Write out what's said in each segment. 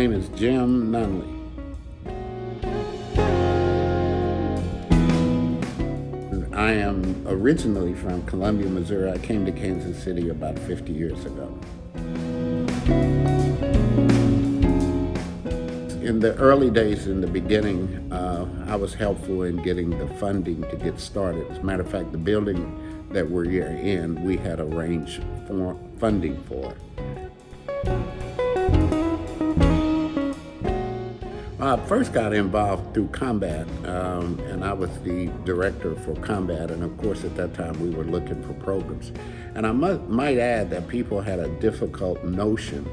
name is Jim Nunnelly. I am originally from Columbia, Missouri. I came to Kansas City about 50 years ago. In the early days, in the beginning, I was helpful in getting the funding to get started. As a matter of fact, the building that we're here in, we had arranged for funding for. I first got involved through Combat, and I was the director for Combat, and of course at that time we were looking for programs. And I might add that people had a difficult notion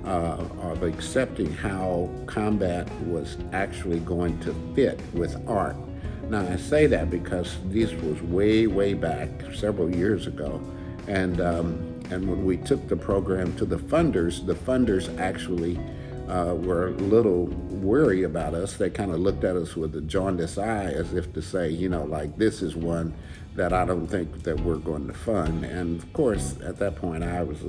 of accepting how Combat was actually going to fit with art. Now I say that because this was way back, several years ago, and when we took the program to the funders actually were a little worried about us. They kind of looked at us with a jaundiced eye as if to say, like, this is one that I don't think that we're going to fund. And of course, at that point, I was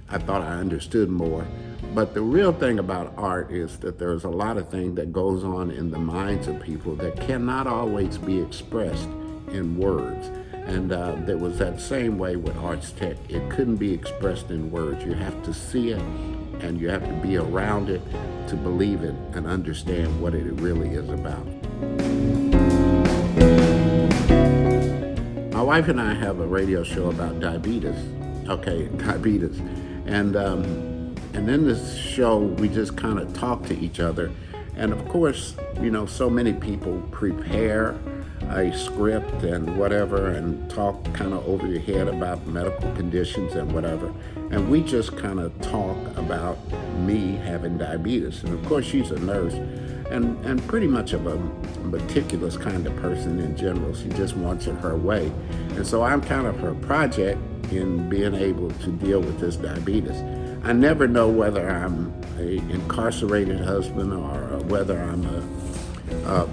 I thought I understood more. But the real thing about art is that there's a lot of things that goes on in the minds of people that cannot always be expressed in words. And there was that same way with Arts Tech. It couldn't be expressed in words. You have to see it, and you have to be around it to believe it and understand what it really is about. My wife and I have a radio show about diabetes. And in this show, we just kind of talk to each other. And of course, so many people prepare a script and whatever and talk kind of over your head about medical conditions and whatever. And we just kind of talk about me having diabetes. And of course, she's a nurse and pretty much of a meticulous kind of person in general. She just wants it her way. And so I'm kind of her project in being able to deal with this diabetes. I never know whether I'm an incarcerated husband or whether I'm a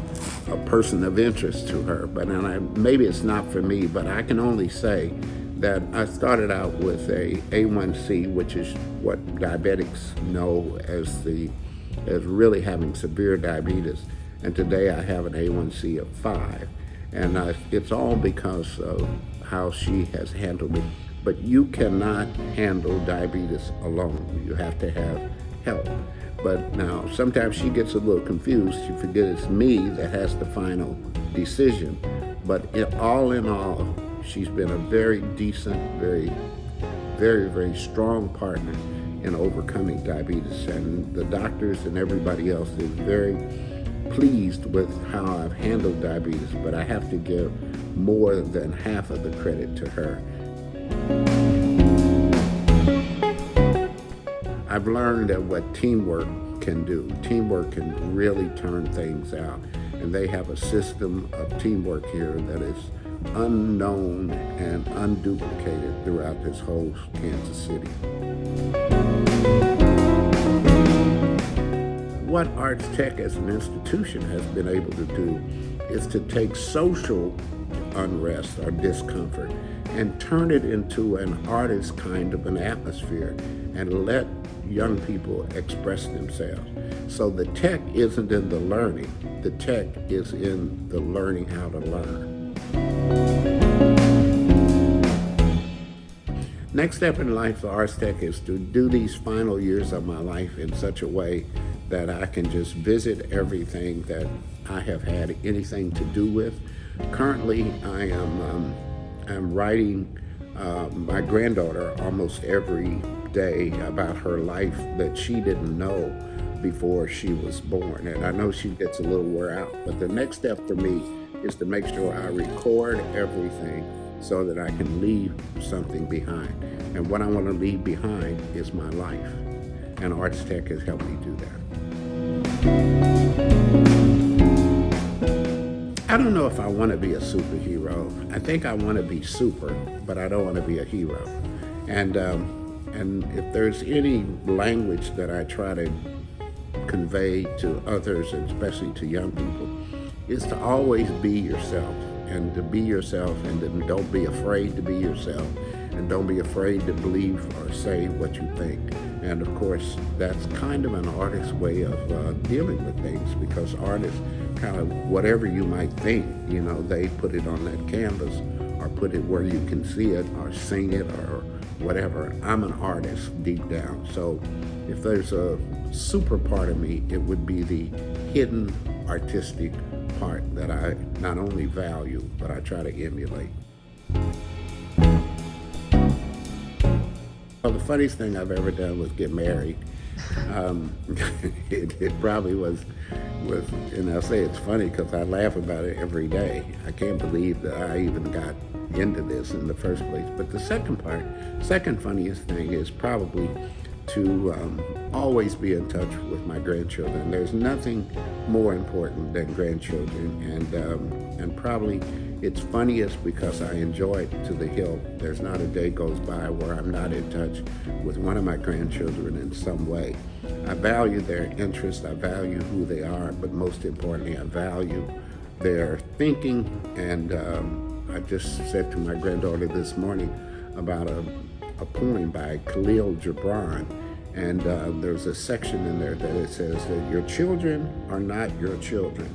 person of interest to her, but maybe it's not for me, but I can only say that I started out with a A1C, which is what diabetics know as really having severe diabetes, and today I have an A1C of 5, and it's all because of how she has handled it. But you cannot handle diabetes alone. You have to have help. But now, sometimes she gets a little confused. She forgets it's me that has the final decision. But all in all, she's been a very decent, very strong partner in overcoming diabetes. And the doctors and everybody else is very pleased with how I've handled diabetes. But I have to give more than half of the credit to her. I've learned that what teamwork can do. Teamwork can really turn things out. And they have a system of teamwork here that is unknown and unduplicated throughout this whole Kansas City. What Arts Tech as an institution has been able to do is to take social unrest or discomfort and turn it into an artist kind of an atmosphere and let young people express themselves. So the tech isn't in the learning, the tech is in the learning how to learn. Next step in life for Arts Tech is to do these final years of my life in such a way that I can just visit everything that I have had anything to do with. Currently, I'm writing my granddaughter almost every day about her life that she didn't know before she was born. And I know she gets a little wore out, but the next step for me is to make sure I record everything so that I can leave something behind. And what I want to leave behind is my life. And Arts Tech has helped me do that. I don't know if I want to be a superhero. I think I want to be super, but I don't want to be a hero. And if there's any language that I try to convey to others, and especially to young people, is to always be yourself, and to be yourself, and then don't be afraid to be yourself, and don't be afraid to believe or say what you think. And of course, that's kind of an artist's way of dealing with things, because artists kind of, whatever you might think, they put it on that canvas or put it where you can see it or sing it or whatever. I'm an artist deep down. So if there's a super part of me, it would be the hidden artistic part that I not only value, but I try to emulate. Well, the funniest thing I've ever done was get married. It probably was, and I'll say it's funny because I laugh about it every day. I can't believe that I even got into this in the first place. But the second funniest thing is probably to always be in touch with my grandchildren. There's nothing more important than grandchildren, and probably it's funniest because I enjoy it to the hilt. There's not a day goes by where I'm not in touch with one of my grandchildren in some way. I value their interest, I value who they are, but most importantly, I value their thinking. And I just said to my granddaughter this morning about a poem by Khalil Gibran, and there's a section in there that it says that your children are not your children.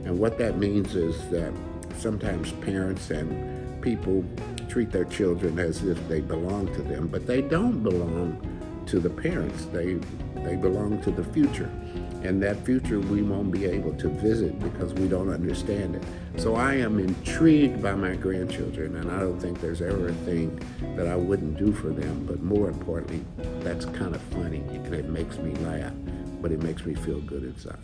And what that means is that sometimes parents and people treat their children as if they belong to them, but they don't belong to the parents. They belong to the future. And that future we won't be able to visit because we don't understand it. So I am intrigued by my grandchildren, and I don't think there's ever a thing that I wouldn't do for them. But more importantly, that's kind of funny, and it makes me laugh, but it makes me feel good inside.